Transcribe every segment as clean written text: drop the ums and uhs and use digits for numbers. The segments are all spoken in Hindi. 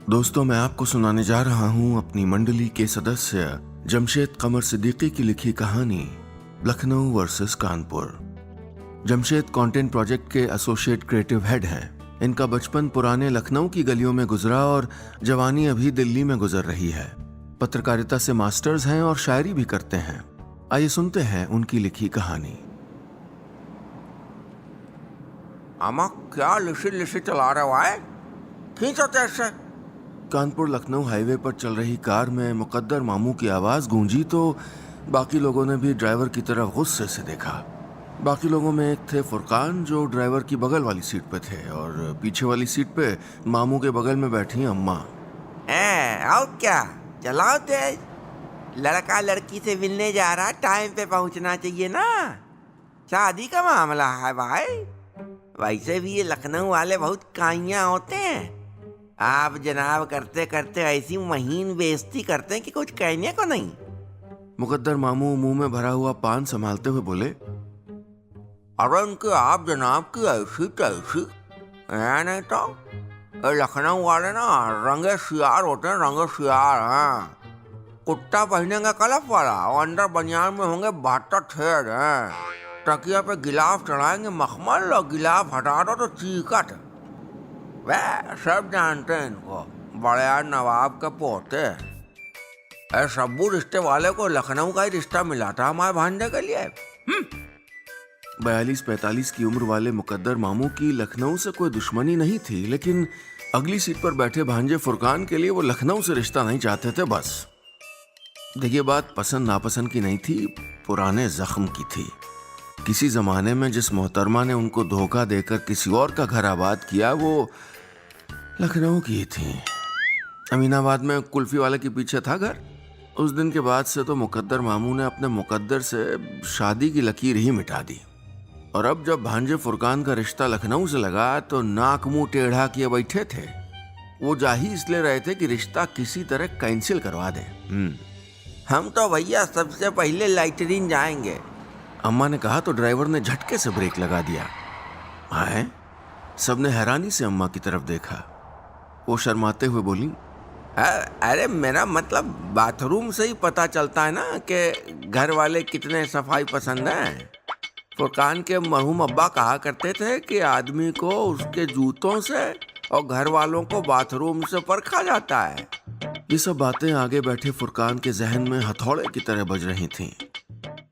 दोस्तों, मैं आपको सुनाने जा रहा हूं अपनी मंडली के सदस्य जमशेद कमर सिद्दीकी की लिखी कहानी Lucknow versus Kanpur. Jamshed content project के एसोसिएट क्रिएटिव हेड हैं। इनका बचपन पुराने लखनऊ की गलियों में गुजरा और जवानी अभी दिल्ली में गुजर रही है। पत्रकारिता से मास्टर्स हैं और शायरी भी करते हैं। आइए सुनते हैं उनकी लिखी कहानी। आमा क्या लिशी लिशी चला रहे हो आए? खींचो तेज से। कानपुर लखनऊ हाईवे पर चल रही कार में मुकद्दर मामू की आवाज गूंजी तो बाकी लोगों ने भी ड्राइवर की तरफ गुस्से से देखा। बाकी लोगों में एक थे फुरकान, जो ड्राइवर की बगल वाली सीट पे थे, और पीछे वाली सीट पे मामू के बगल में बैठी अम्मा। आओ क्या चलाओ तेज। लड़का लड़की से मिलने जा रहा, टाइम पे पहुंचना चाहिए ना। शादी का मामला है भाई। वैसे भी ये लखनऊ वाले बहुत काइयां होते हैं। आप जनाब करते करते ऐसी महीन बेइज्जती करते हैं कि कुछ कहने को नहीं। मुकद्दर मामू मुंह में भरा हुआ पान संभालते हुए बोले, अरे उनके आप जनाब की ऐसी तैसी है नहीं तो। लखनऊ वाले ना रंगे शियार होते हैं, रंगे शियार। हाँ, कुत्ता पहनेंगे कलफ वाला और अंदर बनियान में होंगे 72 छेद हैं। तकिया पे गिलाफ चढ़ाएंगे मखमल, और गिलाफ हटा दो तो चीकट। वह सब जानते हैं इनको, बड़े नवाब के पोते। सब्बू रिश्ते वाले को लखनऊ का ही रिश्ता मिला था हमारे भांजे के लिए। 42-45 की उम्र वाले मुकद्दर मामू की लखनऊ से कोई दुश्मनी नहीं थी, लेकिन अगली सीट पर बैठे भांजे फुरकान के लिए वो लखनऊ से रिश्ता नहीं चाहते थे। बस देखिए, बात पसंद नापसंद की नहीं थी, पुराने जख्म की थी। किसी जमाने में जिस मोहतरमा ने उनको धोखा देकर किसी और का घर आबाद किया, वो लखनऊ की थी। अमीनाबाद में कुल्फी वाले के पीछे था घर। उस दिन के बाद से तो मुकद्दर मामू ने अपने मुकद्दर से शादी की लकीर ही मिटा दी। और अब जब भांजे फुरकान का रिश्ता लखनऊ से लगा तो नाक मुंह टेढ़ा किए बैठे थे। वो जा ही इसलिए रहे थे कि रिश्ता किसी तरह कैंसिल करवा दे। हम तो भैया सबसे पहले लाइटरीन जाएंगे, अम्मा ने कहा तो ड्राइवर ने झटके से ब्रेक लगा दिया। हाय, सबने हैरानी से अम्मा की तरफ देखा। वो शर्माते हुए बोली, अरे मेरा मतलब बाथरूम से ही पता चलता है ना कि घर वाले कितने सफाई पसंद हैं। फुरकान के मरहूम अब्बा कहा करते थे कि आदमी को उसके जूतों से और घर वालों को बाथरूम से परखा जाता है। ये सब बातें आगे बैठे फुरकान के जहन में हथौड़े की तरह बज रही थीं।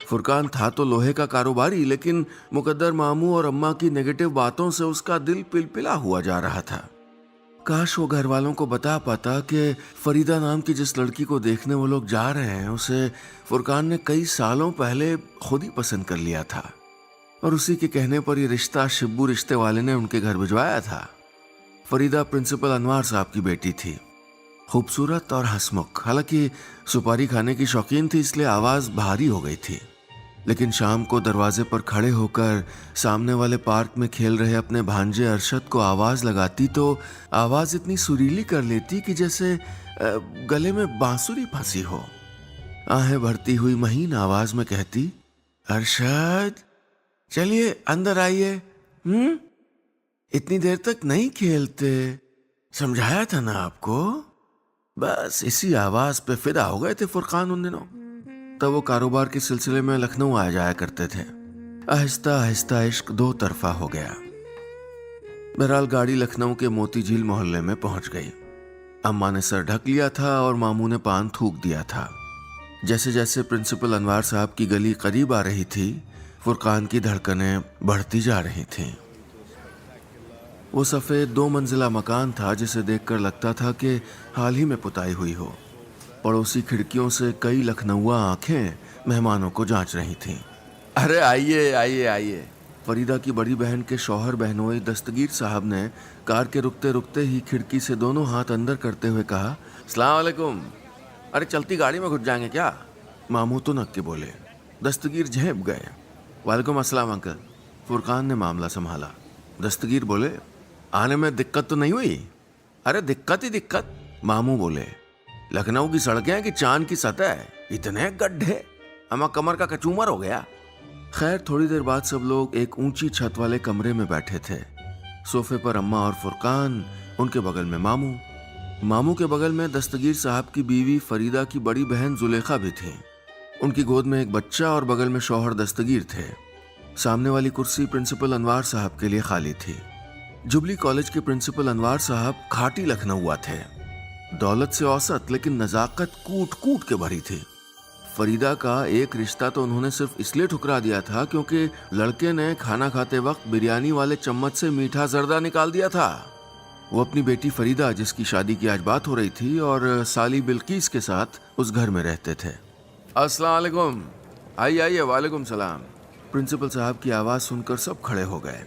फुरकान था तो लोहे का कारोबारी, लेकिन मुकद्दर मामू और अम्मा की नेगेटिव बातों से उसका दिल पिलपिला हुआ जा रहा था। काश वो घर वालों को बता पाता कि फरीदा नाम की जिस लड़की को देखने वो लोग जा रहे हैं, उसे फुरकान ने कई सालों पहले खुद ही पसंद कर लिया था, और उसी के कहने पर ये रिश्ता शिब्बू रिश्ते वाले ने उनके घर भिजवाया था। फरीदा प्रिंसिपल अनवार साहब की बेटी थी, खूबसूरत और हंसमुख। हालांकि सुपारी खाने की शौकीन थी, इसलिए आवाज भारी हो गई थी। लेकिन शाम को दरवाजे पर खड़े होकर सामने वाले पार्क में खेल रहे अपने भांजे अरशद को आवाज लगाती तो आवाज इतनी सुरीली कर लेती कि जैसे गले में बांसुरी फंसी हो। आहें भरती हुई महीन आवाज में कहती, अरशद चलिए अंदर आइए। इतनी देर तक नहीं खेलते, समझाया था ना आपको। बस इसी आवाज पे फिदा हो गए थे फुरकान उन दिनों। तब वो कारोबार के सिलसिले में लखनऊ आ जाया करते थे। आहिस्ता आहिस्ता इश्क दो तरफा हो गया। बहरहाल गाड़ी लखनऊ के मोती झील मोहल्ले में पहुंच गई। अम्मा ने सर ढक लिया था और मामू ने पान थूक दिया था। जैसे जैसे प्रिंसिपल अनवार साहब की गली करीब आ रही थी, फुरकान की धड़कनें बढ़ती जा रही थीं। वो सफेद 2 मंजिला मकान था जिसे देखकर लगता था कि हाल ही में पुताई हुई हो। पड़ोसी खिड़कियों से कई लखनऊआ आंखें मेहमानों को जांच रही थीं। अरे आइए आइए आइए। फरीदा की बड़ी बहन के शौहर बहनोई दस्तगीर साहब ने कार के रुकते रुकते ही खिड़की से दोनों हाथ अंदर करते हुए कहा, अस्सलाम वालेकुम। अरे चलती गाड़ी में घुस जाएंगे क्या? मामू तो नक के बोले। दस्तगीर झेप गए। वालेकुम अस्सलाम अंकल। फुरकान ने मामला संभाला। दस्तगीर बोले, आने में दिक्कत तो नहीं हुई? अरे दिक्कत ही दिक्कत, मामू बोले। लखनऊ की सड़कें हैं कि चांद की सतह है, इतने गड्ढे, अमा कमर का कचूमर हो गया। खैर थोड़ी देर बाद सब लोग एक ऊंची छत वाले कमरे में बैठे थे। सोफे पर अम्मा और फुरकान, उनके बगल में मामू। मामू के बगल में दस्तगीर साहब की बीवी फरीदा की बड़ी बहन जुलेखा भी थी। उनकी गोद में एक बच्चा और बगल में शौहर दस्तगीर थे। सामने वाली कुर्सी प्रिंसिपल अनवार साहब के लिए खाली थी। जुबली कॉलेज के प्रिंसिपल अनवार साहब खाटी लखनऊआ थे। दौलत से औसत, लेकिन नजाकत कूट कूट के भरी थी। फरीदा का एक रिश्ता तो उन्होंने सिर्फ इसलिए ठुकरा दिया था क्योंकि लड़के ने खाना खाते वक्त बिरयानी वाले चम्मच से मीठा जर्दा निकाल दिया था। वो अपनी बेटी फरीदा, जिसकी शादी की आज बात हो रही थी, और साली बिल्किस के साथ उस घर में रहते थे। अस्सलाम वालेकुम। आइए आइए। वालेकुम सलाम। प्रिंसिपल साहब की आवाज़ सुनकर सब खड़े हो गए,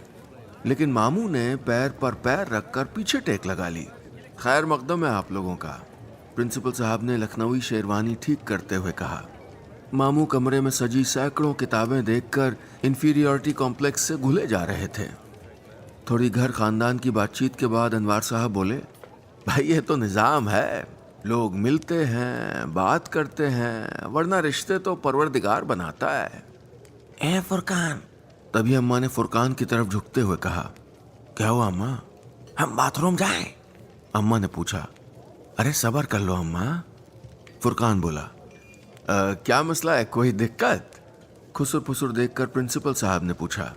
लेकिन मामू ने पैर पर पैर रखकर पीछे टेक लगा ली। खैर मकदम है आप लोगों का, प्रिंसिपल साहब ने लखनवी शेरवानी ठीक करते हुए कहा। मामू कमरे में सजी सैकड़ों किताबें देखकर इंफीरियरिटी कॉम्प्लेक्स से घुले जा रहे थे। थोड़ी घर खानदान की बातचीत के बाद अनवार साहब बोले, भाई ये तो निज़ाम है, लोग मिलते हैं, बात करते हैं, वरना रिश्ते तो परवरदिगार बनाता है। ए फुरकान। तभी अम्मा ने फुरकान की तरफ झुकते हुए कहा, क्या हुआ अम्मा? हम बाथरूम जाएं? अम्मा ने पूछा। अरे सब्र कर लो अम्मा। फुरकान बोला, क्या मसला है, कोई दिक्कत? खुसुर फुसुर देखकर प्रिंसिपल साहब ने पूछा।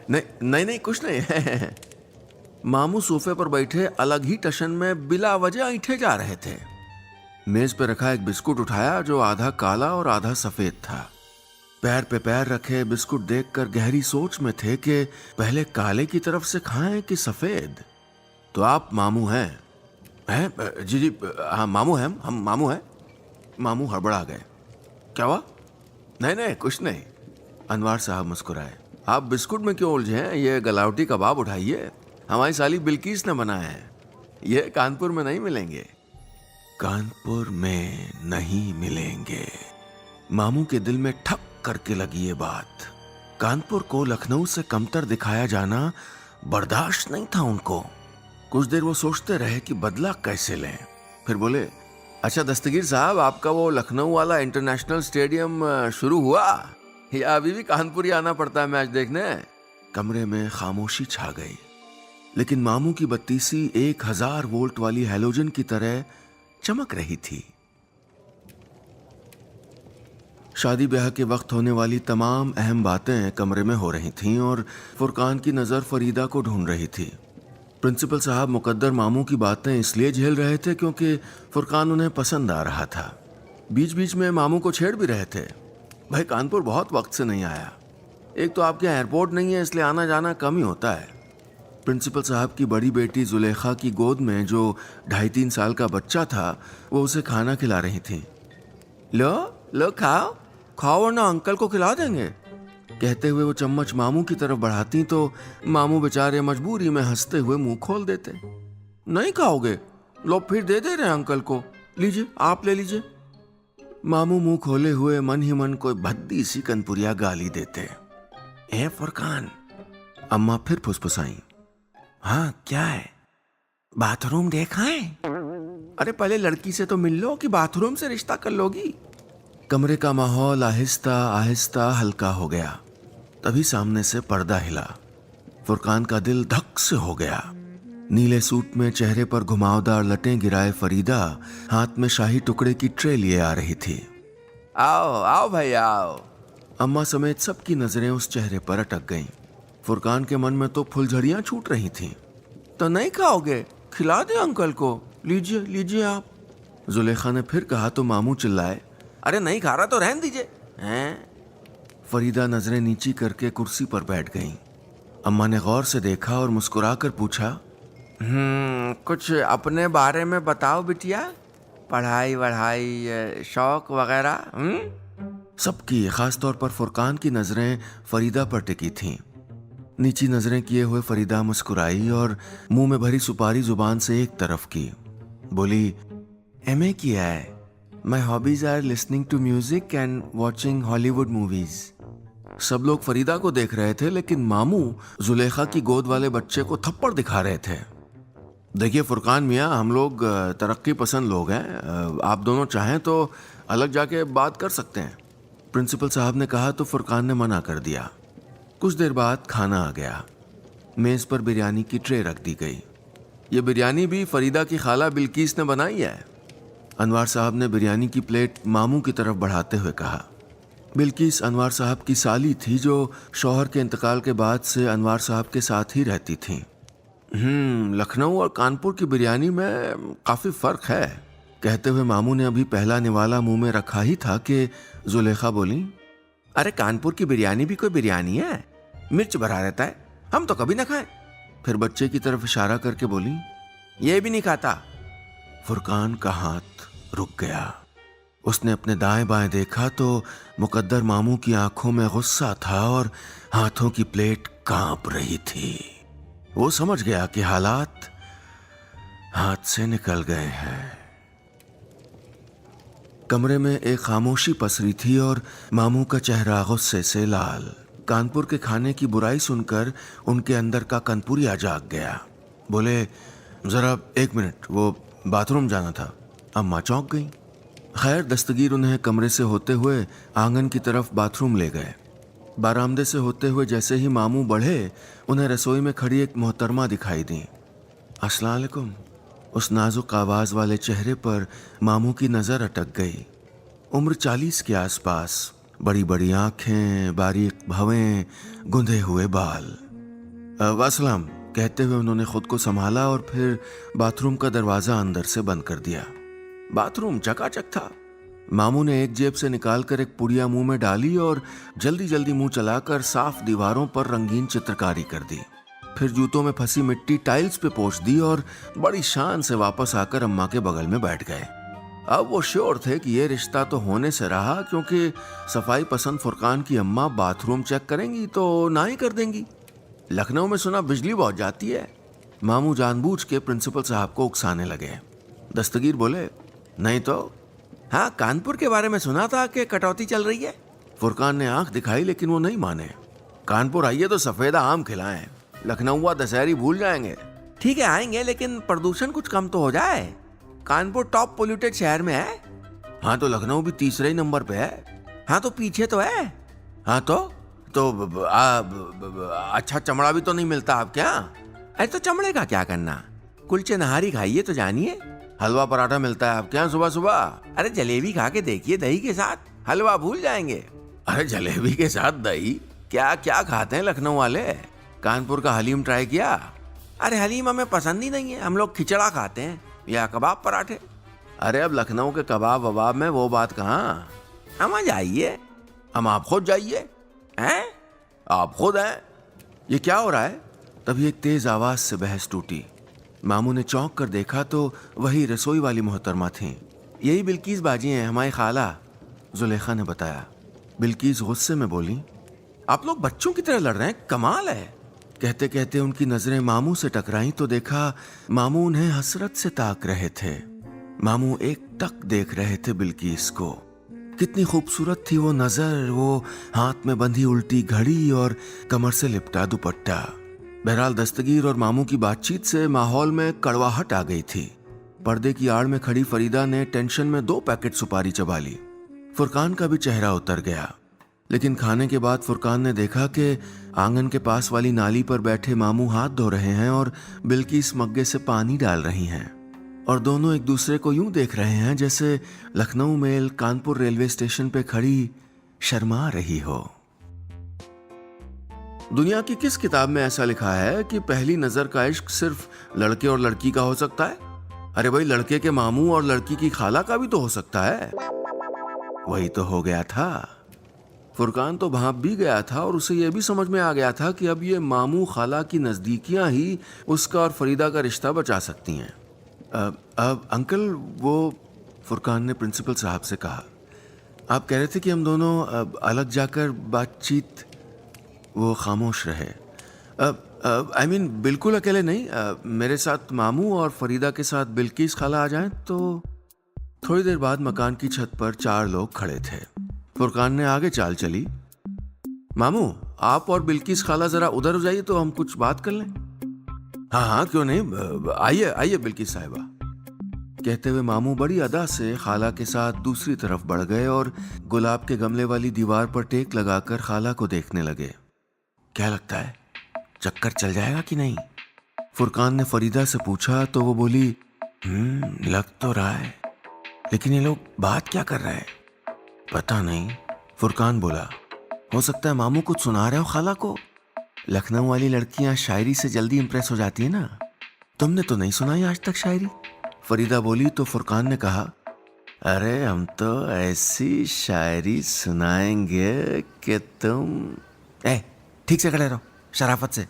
नहीं नहीं कुछ नहीं है। मामू सोफे पर बैठे अलग ही टशन में बिला वजह ऐंठे जा रहे थे। मेज पर रखा एक बिस्कुट उठाया जो आधा काला और आधा सफेद था। पैर पे पैर रखे बिस्कुट देखकर गहरी सोच में थे कि पहले काले की तरफ से खाएं कि सफेद। तो आप मामू हैं? जी जी हाँ मामू हैं, हम मामू हैं। मामू हड़बड़ा गए। क्या हुआ? नहीं नहीं कुछ नहीं। अनवार साहब मुस्कुराए। आप बिस्कुट में क्यों उलझे हैं? ये गलावटी कबाब उठाइए, हमारी साली बिल्किस ने बनाया है। ये कानपुर में नहीं मिलेंगे। कानपुर में नहीं मिलेंगे। मामू के दिल में ठप करके लगी ये बात। कानपुर को लखनऊ से कमतर दिखाया जाना बर्दाश्त नहीं था उनको। कुछ देर वो सोचते रहे कि बदला कैसे लें। फिर बोले, अच्छा दस्तगीर साहब, आपका वो लखनऊ वाला इंटरनेशनल स्टेडियम शुरू हुआ या अभी भी कानपुर ही आना पड़ता है मैच देखने? कमरे में खामोशी छा गई, लेकिन मामू की बत्तीसी 1000 वोल्ट वाली हैलोजन की तरह चमक रही थी। शादी ब्याह के वक्त होने वाली तमाम अहम बातें कमरे में हो रही थीं और फुरकान की नज़र फरीदा को ढूंढ रही थी। प्रिंसिपल साहब मुकद्दर मामू की बातें इसलिए झेल रहे थे क्योंकि फुरकान उन्हें पसंद आ रहा था। बीच बीच में मामू को छेड़ भी रहे थे, भाई कानपुर बहुत वक्त से नहीं आया, एक तो आपके एयरपोर्ट नहीं है इसलिए आना जाना कम ही होता है। प्रिंसिपल साहब की बड़ी बेटी जुलेखा की गोद में जो 2.5-3 साल का बच्चा था वो उसे खाना खिला रही थी। लो लो खाओ खाओ वरना अंकल को खिला देंगे, कहते हुए वो चम्मच मामू की तरफ बढ़ाती तो मामू बेचारे मजबूरी में हंसते हुए मुंह खोल देते। नहीं खाओगे? लो फिर दे दे रहे अंकल को, लीजिए आप ले लीजिए। मामू मुंह खोले हुए मन ही मन कोई भद्दी सी कनपुरिया गाली देते। ए फुरकान, अम्मा फिर फुसफुसाई। हाँ क्या है? बाथरूम देखा है? अरे पहले लड़की से तो मिल लो कि बाथरूम से रिश्ता कर लोगी। कमरे का माहौल आहिस्ता आहिस्ता हल्का हो गया। तभी सामने से पर्दा हिला। फुरकान का दिल धक से हो गया। नीले सूट में चेहरे पर घुमावदार लटें गिराए फरीदा हाथ में शाही टुकड़े की ट्रे लिए आ रही थी। आओ आओ भाई आओ। अम्मा समेत सबकी नजरें उस चेहरे पर अटक गईं। फुरकान के मन में तो फुलझड़ियां छूट रही थीं। तो नहीं खाओगे? खिला दे अंकल को, लीजिए लीजिए आप। जुलेखा ने फिर कहा तो मामू चिल्लाए, अरे नहीं खा रहा तो रहने दीजिए। हैं? फरीदा नजरें नीची करके कुर्सी पर बैठ गईं। अम्मा ने गौर से देखा और मुस्कुराकर पूछा, कुछ अपने बारे में बताओ बिटिया, पढ़ाई वढ़ाई शौक वगैरह। सबकी खासतौर पर फुरकान की नजरें फरीदा पर टिकी थीं। नीची नजरें किए हुए फरीदा मुस्कुराई और मुंह में भरी सुपारी जुबान से एक तरफ की। बोली, एमए किया है। My hobbies are listening to music and watching Hollywood movies. सब लोग फरीदा को देख रहे थे, लेकिन मामू जुलेखा की गोद वाले बच्चे को थप्पड़ दिखा रहे थे। देखिए फुरकान मियाँ, हम लोग तरक्की पसंद लोग हैं, आप दोनों चाहें तो अलग जाके बात कर सकते हैं, प्रिंसिपल साहब ने कहा तो फुरकान ने मना कर दिया। कुछ देर बाद खाना आ गया। मेज पर बिरयानी की ट्रे रख दी गई। ये बिरयानी भी फरीदा की खाला बिल्किस ने बनाई है। अनवार साहब ने बिरयानी की प्लेट मामू की तरफ बढ़ाते हुए कहा। बिल्किस अनवार साहब की साली थी जो शौहर के इंतकाल के बाद से अनवार साहब के साथ ही रहती थी। लखनऊ और कानपुर की बिरयानी में काफ़ी फ़र्क है, कहते हुए मामू ने अभी पहला निवाला मुंह में रखा ही था कि जुलेखा बोली, अरे कानपुर की बिरयानी भी कोई बिरयानी है, मिर्च भरा रहता है, हम तो कभी ना खाएं। फिर बच्चे की तरफ इशारा करके बोली, ये भी नहीं खाता। फुरकान का हाथ रुक गया। उसने अपने दाएं बाएं देखा तो मुकद्दर मामू की आंखों में गुस्सा था और हाथों की प्लेट कांप रही थी। वो समझ गया कि हालात हाथ से निकल गए हैं। कमरे में एक खामोशी पसरी थी और मामू का चेहरा गुस्से से लाल। कानपुर के खाने की बुराई सुनकर उनके अंदर का कनपुरिया जाग गया। बोले, जरा एक मिनट, वो बाथरूम जाना था। अम्मा चौंक गई। खैर, दस्तगीर उन्हें कमरे से होते हुए आंगन की तरफ बाथरूम ले गए। बारामदे से होते हुए जैसे ही मामू बढ़े, उन्हें रसोई में खड़ी एक मोहतरमा दिखाई दी। अस्सलाम वालेकुम। उस नाजुक आवाज़ वाले चेहरे पर मामू की नज़र अटक गई। उम्र 40 के आसपास, बड़ी बड़ी आंखें, बारीक भवें, गुंदे हुए बाल। वासलाम कहते हुए उन्होंने खुद को संभाला और फिर बाथरूम का दरवाज़ा अंदर से बंद कर दिया। बाथरूम चकाचक था। मामू ने एक जेब से निकालकर एक पुड़िया मुंह में डाली और जल्दी जल्दी मुंह चलाकर साफ दीवारों पर रंगीन चित्रकारी कर दी। फिर जूतों में फंसी मिट्टी टाइल्स पे पोंछ दी और बड़ी शान से वापस आकर अम्मा के बगल में बैठ गए। अब वो श्योर थे कि ये रिश्ता तो होने से रहा, क्योंकि सफाई पसंद फुरकान की अम्मा बाथरूम चेक करेंगी तो ना ही कर देंगी। लखनऊ में सुना बिजली बहुत जाती है। मामू जानबूझ के प्रिंसिपल साहब को उकसाने लगे। दस्तगीर बोले, नहीं तो। हाँ, कानपुर के बारे में सुना था कि कटौती चल रही है। फुरकान ने आंख दिखाई लेकिन वो नहीं माने। कानपुर आइए तो सफेदा आम खिलाएं, लखनऊ दशहरी भूल जाएंगे। ठीक है आएंगे, लेकिन प्रदूषण कुछ कम तो हो जाए। कानपुर टॉप पोल्यूटेड शहर में है। हाँ तो लखनऊ भी तीसरे ही नंबर पे है। हाँ तो पीछे तो है। हाँ तो अच्छा चमड़ा भी तो नहीं मिलता आप क्या? अरे तो चमड़े का क्या करना, कुलचे नहारी खाइए तो जानिए। हलवा पराठा मिलता है आप क्या सुबह सुबह? अरे जलेबी खा के देखिए, दही के साथ हलवा भूल जाएंगे। अरे जलेबी के साथ दही? क्या क्या खाते हैं लखनऊ वाले। कानपुर का हलीम ट्राई किया? अरे हलीम हमें पसंद ही नहीं है, हम लोग खिचड़ा खाते हैं या कबाब पराठे। अरे अब लखनऊ के कबाब वबाब में वो बात कहाँ। हम आ जाइए, हम आप खुद जाइए। हैं? आप खुद हैं? ये क्या हो रहा है? तभी एक तेज आवाज से बहस टूटी। मामू ने चौंक कर देखा तो वही रसोई वाली मोहतरमा थी। यही बिल्किस बाजी हैं, हमारी खाला, जुलेखा ने बताया। बिल्किस गुस्से में बोली, आप लोग बच्चों की तरह लड़ रहे हैं, कमाल है। कहते कहते उनकी नजरें मामू से टकराईं तो देखा मामू उन्हें हसरत से ताक रहे थे। मामू एक टक देख रहे थे बिल्किस को। कितनी खूबसूरत थी वो नजर, वो हाथ में बंधी उल्टी घड़ी और कमर से लिपटा दुपट्टा। बहरहाल दस्तगीर और मामू की बातचीत से माहौल में कड़वाहट आ गई थी। पर्दे की आड़ में खड़ी फरीदा ने टेंशन में 2 पैकेट सुपारी चबा ली। फुरकान का भी चेहरा उतर गया। लेकिन खाने के बाद फुरकान ने देखा कि आंगन के पास वाली नाली पर बैठे मामू हाथ धो रहे हैं और बिल्किस मग्गे से पानी डाल रही हैं, और दोनों एक दूसरे को यूं देख रहे हैं जैसे Lucknow mail Kanpur railway station पे खड़ी शर्मा रही हो। दुनिया की किस किताब में ऐसा लिखा है कि पहली नजर का इश्क सिर्फ लड़के और लड़की का हो सकता है? अरे भाई, लड़के के मामू और लड़की की खाला का भी तो हो सकता है। वही तो हो गया था। फुरकान तो भांप भी गया था और उसे यह भी समझ में आ गया था कि अब ये मामू खाला की नजदीकियां ही उसका और फरीदा का रिश्ता बचा सकती हैं। अब अंकल, वो फुरकान ने प्रिंसिपल साहब से कहा, आप कह रहे थे कि हम दोनों अब अलग जाकर बातचीत। वो खामोश रहे। आई मीन बिल्कुल अकेले नहीं, मेरे साथ मामू और फरीदा के साथ बिल्किस खाला आ जाएं तो। थोड़ी देर बाद मकान की छत पर 4 लोग खड़े थे। फुरकान ने आगे चाल चली, मामू आप और बिल्किस खाला जरा उधर हो जाइए तो हम कुछ बात कर लें। हाँ हाँ क्यों नहीं, आइए आइए बिल्किस साहिबा। कहते हुए मामू बड़ी अदा से खाला के साथ दूसरी तरफ बढ़ गए और गुलाब के गमले वाली दीवार पर टेक लगाकर खाला को देखने लगे। क्या लगता है, चक्कर चल जाएगा कि नहीं? फुरकान ने फरीदा से पूछा तो वो बोली, लग तो रहा है, लेकिन ये लोग बात क्या कर रहे हैं? पता नहीं, फुरकान बोला। हो सकता है मामू कुछ सुना रहे हो खाला को। लखनऊ वाली लड़कियां शायरी से जल्दी इंप्रेस हो जाती है ना। तुमने तो नहीं सुनाई आज तक शायरी? फरीदा बोली तो फुरकान ने कहा, अरे हम तो ऐसी शायरी सुनाएंगे कि तुम ठीक से खड़े रहो, शराफत से।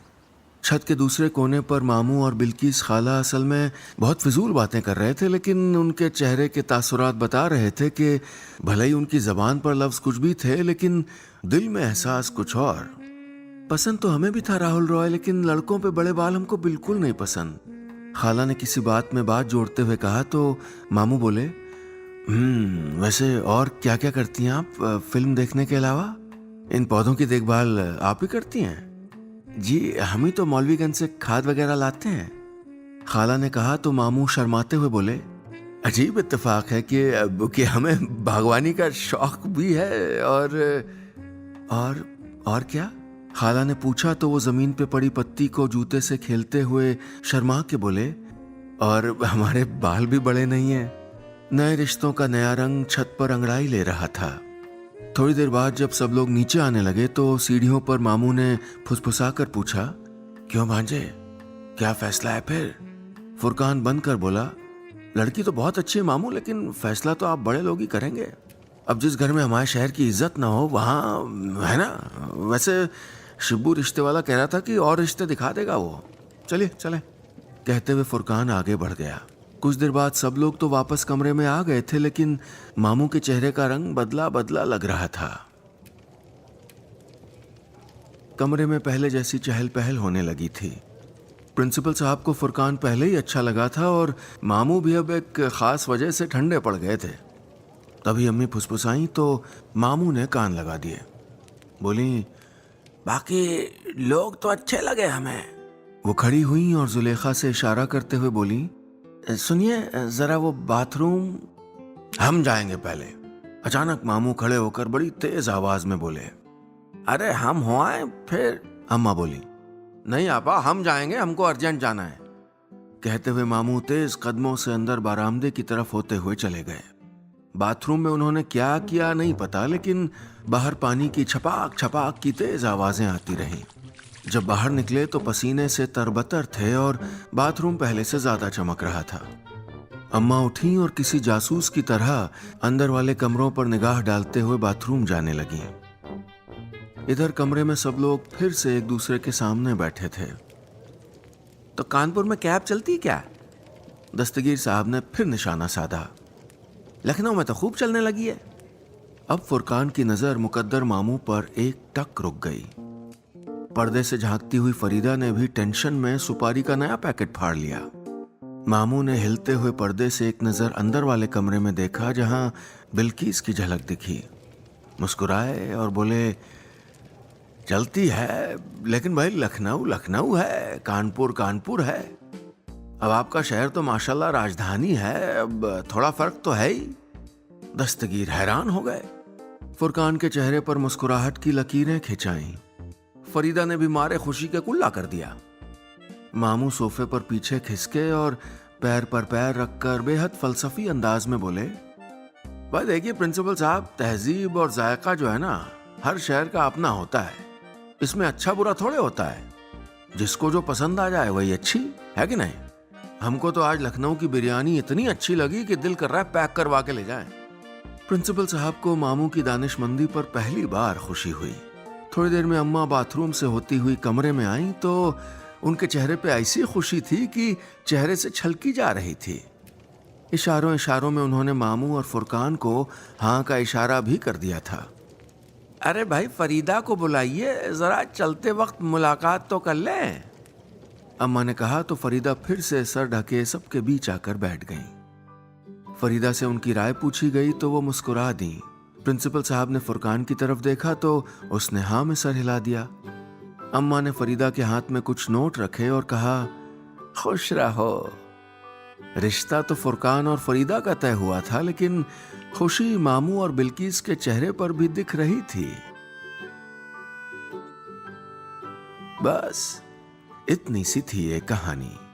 छत के दूसरे कोने पर मामू और बिल्किस खाला असल में बहुत फिजूल बातें कर रहे थे, लेकिन उनके चेहरे के तासुरात बता रहे थे कि भले ही उनकी जबान पर लफ्ज कुछ भी थे, लेकिन दिल में एहसास कुछ और। पसंद तो हमें भी था राहुल रॉय, लेकिन लड़कों पे बड़े बाल हमको बिल्कुल नहीं पसंद। खाला ने किसी बात में बात जोड़ते हुए कहा तो मामू बोले, वैसे और क्या क्या करती हैं आप फिल्म देखने के अलावा? इन पौधों की देखभाल आप ही करती हैं? जी, हम ही तो मौलवीगंज से खाद वगैरह लाते हैं, खाला ने कहा तो मामू शर्माते हुए बोले, अजीब इत्तेफाक है कि हमें बागवानी का शौक भी है और क्या? खाला ने पूछा तो वो जमीन पे पड़ी पत्ती को जूते से खेलते हुए शर्मा के बोले, और हमारे बाल भी बड़े नहीं हैं। नए रिश्तों का नया रंग छत पर अंगड़ाई ले रहा था। थोड़ी देर बाद जब सब लोग नीचे आने लगे तो सीढ़ियों पर मामू ने फुसफुसा कर पूछा, क्यों भांजे, क्या फैसला है फिर? फुरकान बंद कर बोला, लड़की तो बहुत अच्छी है मामू, लेकिन फैसला तो आप बड़े लोग ही करेंगे। अब जिस घर में हमारे शहर की इज्जत ना हो वहाँ, है ना? वैसे शिब्बू रिश्ते वाला कह रहा था कि और रिश्ते दिखा देगा वो। चलिए चले, कहते हुए फुरकान आगे बढ़ गया। कुछ देर बाद सब लोग तो वापस कमरे में आ गए थे, लेकिन मामू के चेहरे का रंग बदला बदला लग रहा था। कमरे में पहले जैसी चहल पहल होने लगी थी। प्रिंसिपल साहब को फुरकान पहले ही अच्छा लगा था और मामू भी अब एक खास वजह से ठंडे पड़ गए थे। तभी अम्मी फुसफुसाई तो मामू ने कान लगा दिए। बोली, बाकी लोग तो अच्छे लगे हमें। वो खड़ी हुई और जुलेखा से इशारा करते हुए बोली, सुनिए जरा वो बाथरूम। हम जाएंगे पहले। अचानक मामू खड़े होकर बड़ी तेज आवाज में बोले, अरे हम हो आए फिर? अम्मा बोली, नहीं आपा, हम जाएंगे, हमको अर्जेंट जाना है। कहते हुए मामू तेज कदमों से अंदर बारामदे की तरफ होते हुए चले गए। बाथरूम में उन्होंने क्या किया नहीं पता, लेकिन बाहर पानी की छपाक छपाक की तेज आवाजें आती रहीं। जब बाहर निकले तो पसीने से तरबतर थे और बाथरूम पहले से ज्यादा चमक रहा था। अम्मा उठी और किसी जासूस की तरह अंदर वाले कमरों पर निगाह डालते हुए बाथरूम जाने लगी। इधर कमरे में सब लोग फिर से एक दूसरे के सामने बैठे थे। तो कानपुर में कैब चलती क्या? दस्तगीर साहब ने फिर निशाना साधा। लखनऊ में तो खूब चलने लगी है। अब फुरकान की नजर मुकद्दर मामू पर एक टक रुक गई। पर्दे से झांकती हुई फरीदा ने भी टेंशन में सुपारी का नया पैकेट फाड़ लिया। मामू ने हिलते हुए पर्दे से एक नजर अंदर वाले कमरे में देखा जहां बिल्किस की झलक दिखी। मुस्कुराए और बोले, चलती है, लेकिन भाई लखनऊ लखनऊ है, कानपुर कानपुर है। अब आपका शहर तो माशाल्लाह राजधानी है, अब थोड़ा फर्क तो है ही। दस्तगीर हैरान हो गए। फुरकान के चेहरे पर मुस्कुराहट की लकीरें खिंचाईं। फरीदा ने भी मारे खुशी के कुल्ला कर दिया। मामू सोफे पर पीछे खिसके और पैर पर पैर रखकर बेहद फलसफी अंदाज में बोले, भाई देखिए प्रिंसिपल साहब, तहजीब और जायका जो है ना, हर शहर का अपना होता है। इसमें अच्छा बुरा थोड़े होता है। जिसको जो पसंद आ जाए वही अच्छी है कि नहीं? हमको तो आज लखनऊ की बिरयानी इतनी अच्छी लगी कि दिल कर रहा है पैक करवा के ले जाएं। प्रिंसिपल साहब को मामू की दानिशमंदी पर पहली बार खुशी हुई। थोड़ी देर में अम्मा बाथरूम से होती हुई कमरे में आई तो उनके चेहरे पे ऐसी खुशी थी कि चेहरे से छलकी जा रही थी। इशारों इशारों में उन्होंने मामू और फुरकान को हाँ का इशारा भी कर दिया था। अरे भाई फरीदा को बुलाइए, जरा चलते वक्त मुलाकात तो कर लें। अम्मा ने कहा तो फरीदा फिर से सर ढके सबके बीच आकर बैठ गईं। फरीदा से उनकी राय पूछी गई तो वो मुस्कुरा दी। प्रिंसिपल साहब ने फुरकान की तरफ देखा तो उसने हाँ में सर हिला दिया। अम्मा ने फरीदा के हाथ में कुछ नोट रखे और कहा, खुश रहो। रिश्ता तो फुरकान और फरीदा का तय हुआ था, लेकिन खुशी मामू और बिल्किस के चेहरे पर भी दिख रही थी। बस इतनी सी थी ये कहानी।